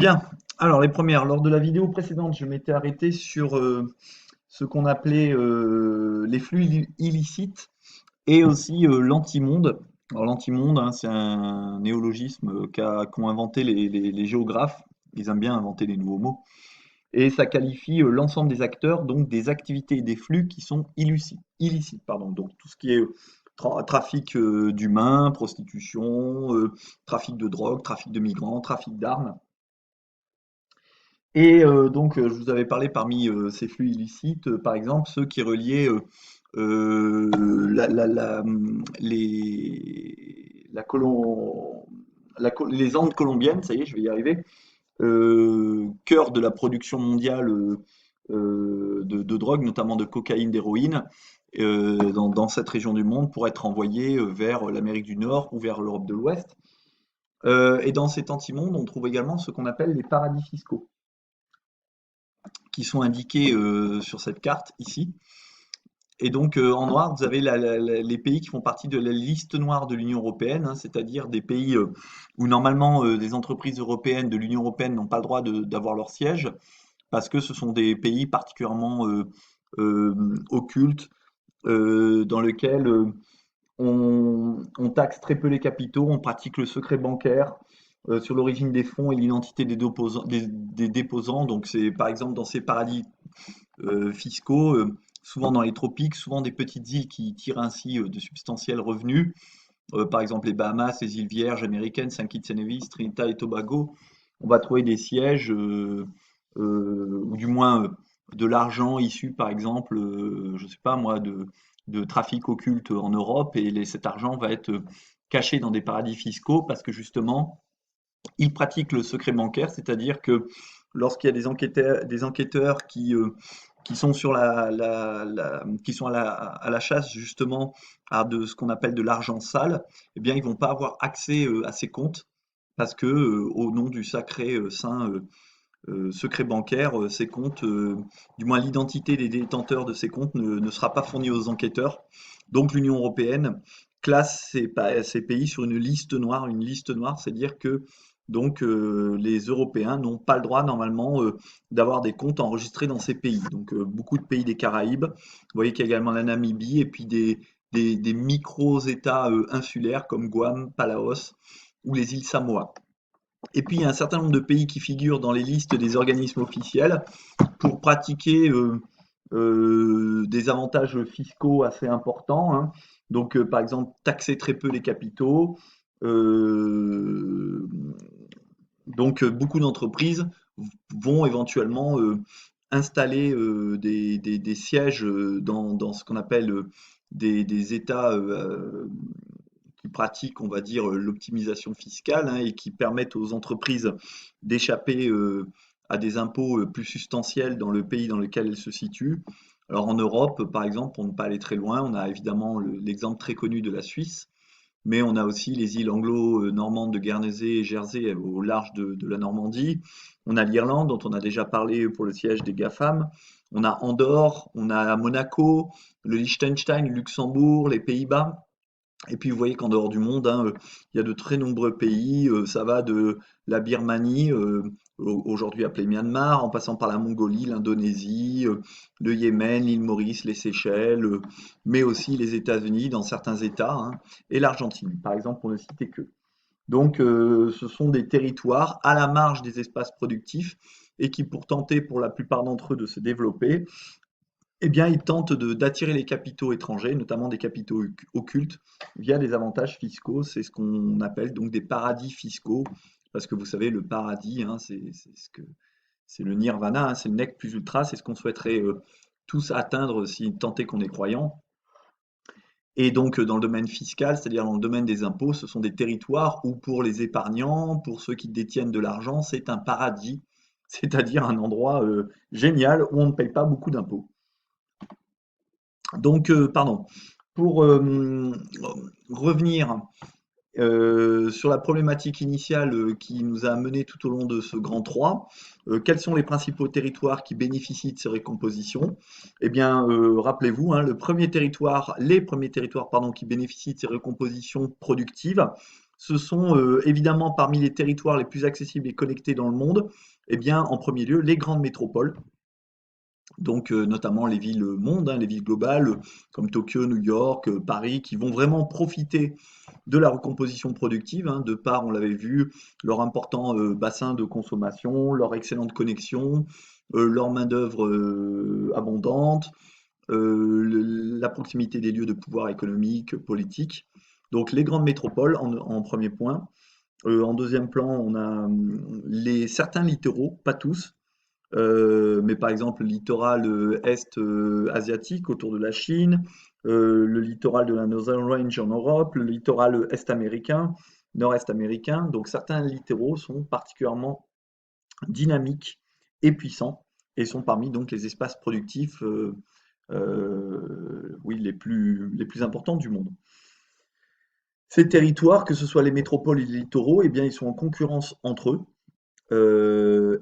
Bien. Alors, les premières. Lors de la vidéo précédente, je m'étais arrêté sur ce qu'on appelait les flux illicites et aussi l'antimonde. Alors, l'antimonde, hein, c'est un néologisme qu'ont inventé les géographes. Ils aiment bien inventer les nouveaux mots. Et ça qualifie l'ensemble des acteurs, donc des activités et des flux qui sont illicites, pardon. Donc, tout ce qui est trafic d'humains, prostitution, trafic de drogue, trafic de migrants, trafic d'armes. Et donc, je vous avais parlé parmi ces flux illicites, par exemple, ceux qui reliaient la les Andes colombiennes, ça y est, je vais y arriver, cœur de la production mondiale de drogue, notamment de cocaïne, d'héroïne, dans cette région du monde pour être envoyée vers l'Amérique du Nord ou vers l'Europe de l'Ouest. Et dans cet antimonde, on trouve également ce qu'on appelle les paradis fiscaux, qui sont indiqués sur cette carte ici. Et donc en noir, vous avez les pays qui font partie de la liste noire de l'Union européenne, hein, c'est-à-dire des pays où normalement des entreprises européennes de l'Union européenne n'ont pas le droit d'avoir leur siège, parce que ce sont des pays particulièrement occultes, dans lesquels on taxe très peu les capitaux, on pratique le secret bancaire sur l'origine des fonds et l'identité des déposants. Donc c'est par exemple dans ces paradis fiscaux, souvent dans les tropiques, souvent des petites îles qui tirent ainsi de substantiels revenus. Par exemple les Bahamas, les îles Vierges américaines, Saint Kitts et Nevis, Trinidad et Tobago. On va trouver des sièges, ou du moins de l'argent issu, par exemple, je ne sais pas moi, de trafic occulte en Europe, et cet argent va être caché dans des paradis fiscaux parce que justement, ils pratiquent le secret bancaire, c'est-à-dire que lorsqu'il y a des enquêteurs qui sont sur qui sont à la chasse justement de ce qu'on appelle de l'argent sale, eh bien ils vont pas avoir accès à ces comptes parce que au nom du sacré saint secret bancaire, ces comptes, du moins l'identité des détenteurs de ces comptes ne sera pas fournie aux enquêteurs. Donc l'Union européenne classe ces pays sur une liste noire. Une liste noire, c'est-à-dire que donc les Européens n'ont pas le droit normalement d'avoir des comptes enregistrés dans ces pays. Donc beaucoup de pays des Caraïbes. Vous voyez qu'il y a également la Namibie et puis des micro-États insulaires comme Guam, Palaos ou les îles Samoa. Et puis, il y a un certain nombre de pays qui figurent dans les listes des organismes officiels pour pratiquer des avantages fiscaux assez importants, hein. Donc, par exemple, taxer très peu les capitaux. Euh, donc, beaucoup d'entreprises vont éventuellement installer des sièges dans ce qu'on appelle des États qui pratiquent, on va dire, l'optimisation fiscale, hein, et qui permettent aux entreprises d'échapper à des impôts plus substantiels dans le pays dans lequel elles se situent. Alors en Europe, par exemple, pour ne pas aller très loin, on a évidemment l'exemple très connu de la Suisse, mais on a aussi les îles anglo-normandes de Guernesey et Jersey au large de la Normandie. On a l'Irlande, dont on a déjà parlé pour le siège des GAFAM. On a Andorre, on a Monaco, le Liechtenstein, le Luxembourg, les Pays-Bas. Et puis vous voyez qu'en dehors du monde, hein, il y a de très nombreux pays, ça va de la Birmanie, aujourd'hui appelée Myanmar, en passant par la Mongolie, l'Indonésie, le Yémen, l'île Maurice, les Seychelles, mais aussi les États-Unis dans certains États, hein, et l'Argentine, par exemple, pour ne citer que. Donc ce sont des territoires à la marge des espaces productifs et qui, pour tenter pour la plupart d'entre eux de se développer, eh bien, ils tentent d'attirer les capitaux étrangers, notamment des capitaux occultes, via des avantages fiscaux. C'est ce qu'on appelle donc des paradis fiscaux, parce que vous savez, le paradis, hein, c'est le nirvana, hein, c'est le nec plus ultra, c'est ce qu'on souhaiterait tous atteindre si tant est qu'on est croyant. Et donc, dans le domaine fiscal, c'est-à-dire dans le domaine des impôts, ce sont des territoires où, pour les épargnants, pour ceux qui détiennent de l'argent, c'est un paradis, c'est-à-dire un endroit génial où on ne paye pas beaucoup d'impôts. Donc, pardon, pour revenir sur la problématique initiale qui nous a mené tout au long de ce grand 3, quels sont les principaux territoires qui bénéficient de ces récompositions? Eh bien, rappelez-vous, hein, les premiers territoires pardon, qui bénéficient de ces récompositions productives ce sont évidemment parmi les territoires les plus accessibles et connectés dans le monde, eh bien, en premier lieu, les grandes métropoles. Donc, notamment les villes mondes, hein, les villes globales, comme Tokyo, New York, Paris, qui vont vraiment profiter de la recomposition productive, hein, de par, on l'avait vu, leur important bassin de consommation, leur excellente connexion, leur main-d'œuvre abondante, la proximité des lieux de pouvoir économique, politique. Donc, les grandes métropoles en premier point. En deuxième plan, on a certains littoraux, pas tous, mais par exemple le littoral est asiatique autour de la Chine, le littoral de la Northern Range en Europe, le littoral est américain, nord-est américain. Donc certains littoraux sont particulièrement dynamiques et puissants et sont parmi donc les espaces productifs oui, les plus importants du monde. Ces territoires, que ce soit les métropoles et les littoraux, eh bien, ils sont en concurrence entre eux.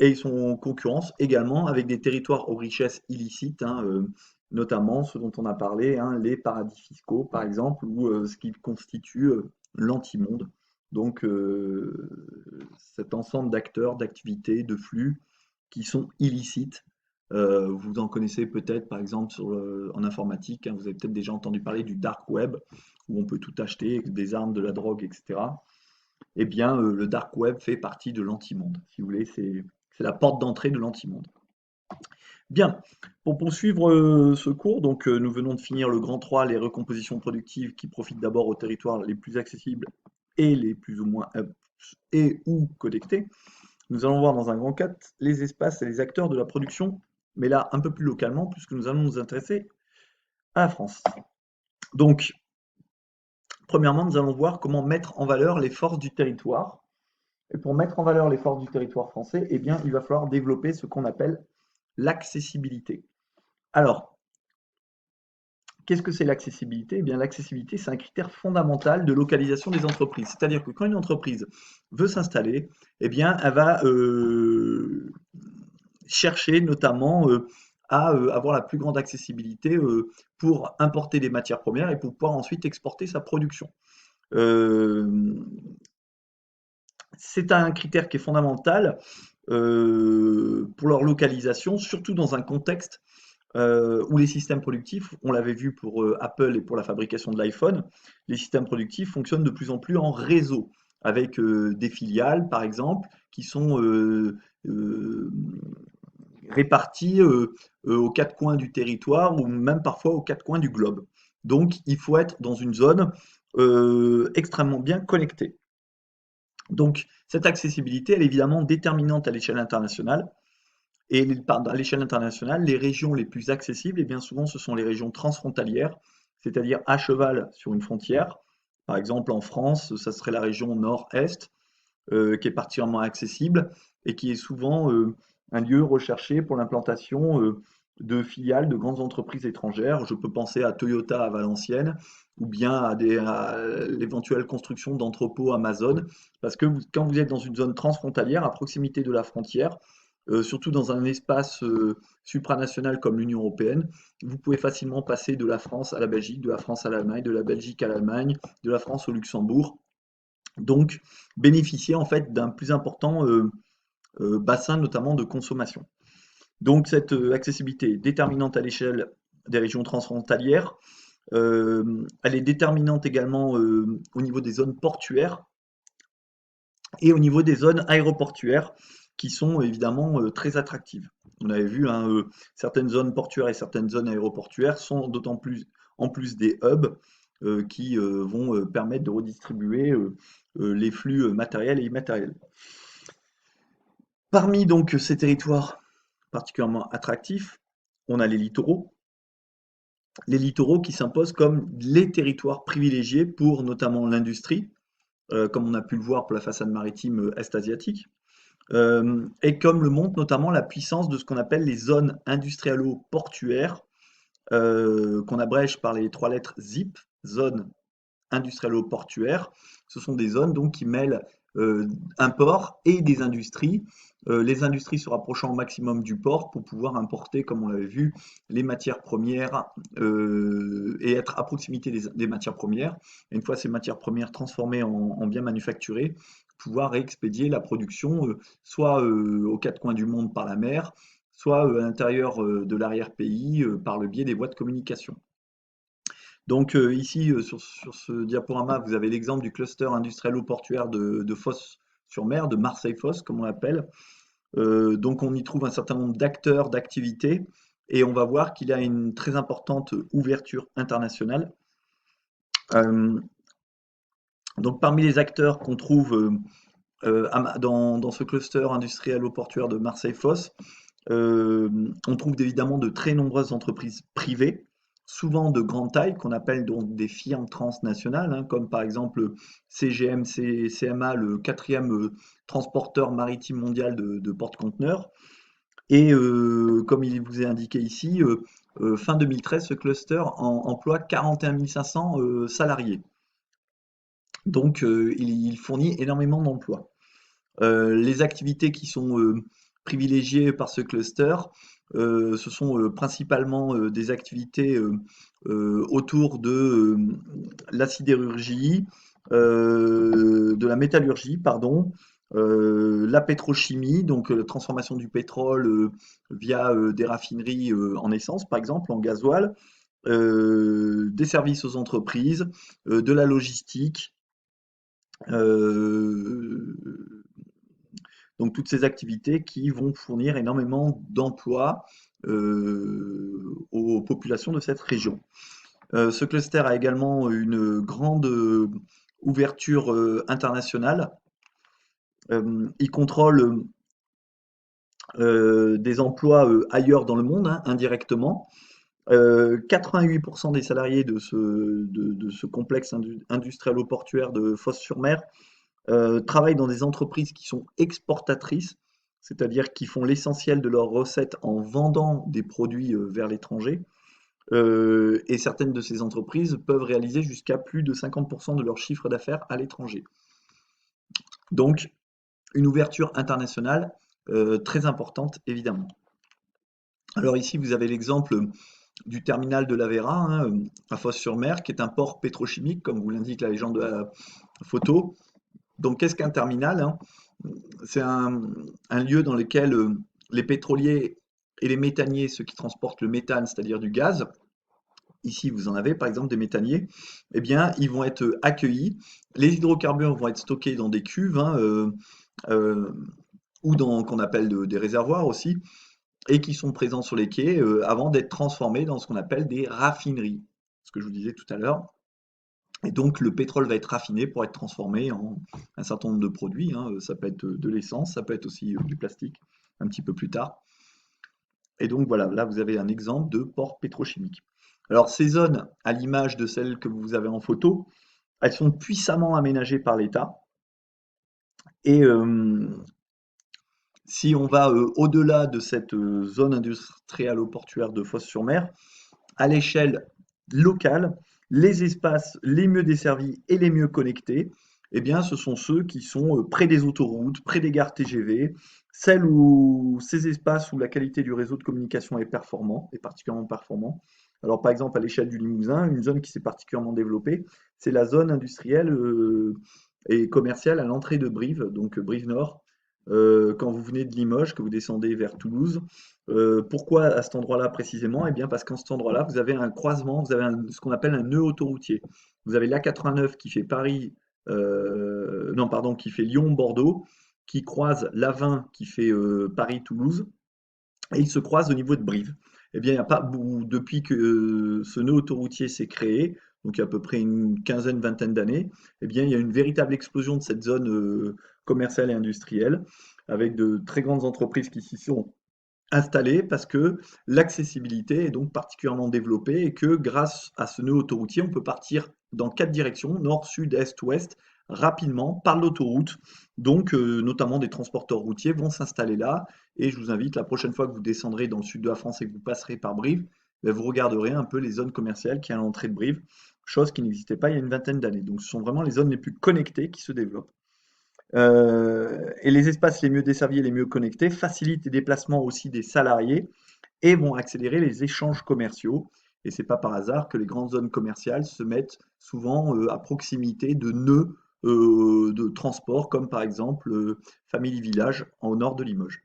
Et ils sont en concurrence également avec des territoires aux richesses illicites, hein, notamment ce dont on a parlé, hein, les paradis fiscaux par exemple, ou ce qui constitue l'antimonde. Donc cet ensemble d'acteurs, d'activités, de flux qui sont illicites. Vous en connaissez peut-être par exemple en informatique, hein, vous avez peut-être déjà entendu parler du dark web, où on peut tout acheter, des armes, de la drogue, etc. Eh bien, le dark web fait partie de l'antimonde. Si vous voulez, c'est la porte d'entrée de l'antimonde. Bien, pour poursuivre ce cours, donc nous venons de finir le grand 3, les recompositions productives qui profitent d'abord aux territoires les plus accessibles et les plus ou moins et ou connectés. Nous allons voir dans un grand 4 les espaces et les acteurs de la production, mais là un peu plus localement, puisque nous allons nous intéresser à la France. Donc, premièrement, nous allons voir comment mettre en valeur les forces du territoire. Et pour mettre en valeur les forces du territoire français, eh bien, il va falloir développer ce qu'on appelle l'accessibilité. Alors, qu'est-ce que c'est l'accessibilité? Eh bien, l'accessibilité, c'est un critère fondamental de localisation des entreprises. C'est-à-dire que quand une entreprise veut s'installer, eh bien, elle va chercher notamment à avoir la plus grande accessibilité pour importer des matières premières et pour pouvoir ensuite exporter sa production. C'est un critère qui est fondamental pour leur localisation, surtout dans un contexte où les systèmes productifs, on l'avait vu pour Apple et pour la fabrication de l'iPhone, les systèmes productifs fonctionnent de plus en plus en réseau, avec des filiales, par exemple, qui sont réparties aux quatre coins du territoire ou même parfois aux quatre coins du globe. Donc, il faut être dans une zone extrêmement bien connectée. Donc, cette accessibilité, elle est évidemment déterminante à l'échelle internationale. Et à l'échelle internationale, les régions les plus accessibles, et bien souvent, ce sont les régions transfrontalières, c'est-à-dire à cheval sur une frontière. Par exemple, en France, ça serait la région nord-est, qui est particulièrement accessible et qui est souvent un lieu recherché pour l'implantation de filiales de grandes entreprises étrangères. Je peux penser à Toyota à Valenciennes ou bien à l'éventuelle construction d'entrepôts Amazon, parce que quand vous êtes dans une zone transfrontalière, à proximité de la frontière, surtout dans un espace supranational comme l'Union européenne, vous pouvez facilement passer de la France à la Belgique, de la France à l'Allemagne, de la Belgique à l'Allemagne, de la France au Luxembourg. Donc, bénéficier en fait d'un plus important bassin, notamment de consommation. Donc, cette accessibilité est déterminante à l'échelle des régions transfrontalières. Elle est déterminante également au niveau des zones portuaires et au niveau des zones aéroportuaires qui sont évidemment très attractives. On avait vu, hein, certaines zones portuaires et certaines zones aéroportuaires sont d'autant plus, en plus des hubs qui vont permettre de redistribuer les flux matériels et immatériels. Parmi donc ces territoires particulièrement attractifs, on a les littoraux. Les littoraux qui s'imposent comme les territoires privilégiés pour notamment l'industrie, comme on a pu le voir pour la façade maritime est-asiatique. Et comme le montre notamment la puissance de ce qu'on appelle les zones industrialo-portuaires, qu'on abrège par les trois lettres ZIP, zone industrialo-portuaire. Ce sont des zones donc qui mêlent un port et des industries. Les industries se rapprochant au maximum du port pour pouvoir importer, comme on l'avait vu, les matières premières et être à proximité des matières premières. Et une fois ces matières premières transformées en biens manufacturés, pouvoir expédier la production soit aux quatre coins du monde par la mer, soit à l'intérieur de l'arrière-pays par le biais des voies de communication. Donc ici, sur ce diaporama, vous avez l'exemple du cluster industriel-portuaire de Fos-sur-Mer, de Marseille-Fos, comme on l'appelle. Donc on y trouve un certain nombre d'acteurs, d'activités, et on va voir qu'il y a une très importante ouverture internationale. Euh, donc parmi les acteurs qu'on trouve dans ce cluster industriel-portuaire de Marseille-Fos, on trouve évidemment de très nombreuses entreprises privées, souvent de grande taille, qu'on appelle donc des firmes transnationales, hein, comme par exemple CGM, CMA, le quatrième transporteur maritime mondial de porte-conteneurs. Et comme il vous est indiqué ici, fin 2013, ce cluster emploie 41 500 salariés. Donc il fournit énormément d'emplois. Les activités qui sont privilégiées par ce cluster, ce sont principalement des activités autour de la sidérurgie, de la métallurgie, pardon, la pétrochimie, donc la transformation du pétrole via des raffineries en essence, par exemple, en gasoil, des services aux entreprises, de la logistique, euh, donc toutes ces activités qui vont fournir énormément d'emplois aux populations de cette région. Ce cluster a également une grande ouverture internationale. Il contrôle des emplois ailleurs dans le monde, hein, indirectement. 88% des salariés de ce complexe industriel-portuaire de Fos-sur-Mer travaillent dans des entreprises qui sont exportatrices, c'est-à-dire qui font l'essentiel de leurs recettes en vendant des produits vers l'étranger. Et certaines de ces entreprises peuvent réaliser jusqu'à plus de 50% de leur chiffre d'affaires à l'étranger. Donc, une ouverture internationale très importante, évidemment. Alors ici, vous avez l'exemple du terminal de l'Aveyra, hein, à Fos-sur-Mer, qui est un port pétrochimique, comme vous l'indique la légende de la photo. Donc, qu'est-ce qu'un terminal, hein? C'est un lieu dans lequel les pétroliers et les méthaniers, ceux qui transportent le méthane, c'est-à-dire du gaz, ici vous en avez par exemple des méthaniers, eh bien ils vont être accueillis. Les hydrocarbures vont être stockés dans des cuves, hein, euh, ou dans qu'on appelle des réservoirs aussi, et qui sont présents sur les quais avant d'être transformés dans ce qu'on appelle des raffineries, ce que je vous disais tout à l'heure. Et donc le pétrole va être raffiné pour être transformé en un certain nombre de produits, hein. Ça peut être de l'essence, ça peut être aussi du plastique, un petit peu plus tard. Et donc voilà, là vous avez un exemple de port pétrochimique. Alors ces zones, à l'image de celles que vous avez en photo, elles sont puissamment aménagées par l'État. Et si on va au-delà de cette zone industrielle-portuaire de Fos-sur-Mer, à l'échelle locale, les espaces les mieux desservis et les mieux connectés, eh bien, ce sont ceux qui sont près des autoroutes, près des gares TGV, ces espaces où la qualité du réseau de communication est performant, est particulièrement performant. Alors, par exemple, à l'échelle du Limousin, une zone qui s'est particulièrement développée, c'est la zone industrielle et commerciale à l'entrée de Brive, donc Brive Nord. Quand vous venez de Limoges, que vous descendez vers Toulouse, pourquoi à cet endroit-là précisément? Eh bien parce qu'en cet endroit-là, vous avez un croisement, vous avez ce qu'on appelle un nœud autoroutier. Vous avez l'A89 qui fait Paris, non pardon, qui fait Lyon-Bordeaux, qui croise l'A20 qui fait Paris-Toulouse, et ils se croisent au niveau de Brive. Eh bien, il y a pas, depuis que ce nœud autoroutier s'est créé, donc il y a à peu près une quinzaine, vingtaine d'années, eh bien, il y a une véritable explosion de cette zone commerciale et industrielle, avec de très grandes entreprises qui s'y sont installé parce que l'accessibilité est donc particulièrement développée et que grâce à ce nœud autoroutier, on peut partir dans 4 directions, nord, sud, est, ouest, rapidement par l'autoroute. Donc, notamment des transporteurs routiers vont s'installer là. Et je vous invite, la prochaine fois que vous descendrez dans le sud de la France et que vous passerez par Brive, ben, vous regarderez un peu les zones commerciales qui y a à l'entrée de Brive, chose qui n'existait pas il y a une vingtaine d'années. Donc, ce sont vraiment les zones les plus connectées qui se développent. Et les espaces les mieux desservis et les mieux connectés facilitent les déplacements aussi des salariés et vont accélérer les échanges commerciaux. Et c'est pas par hasard que les grandes zones commerciales se mettent souvent à proximité de nœuds de transport, comme par exemple Family Village au nord de Limoges.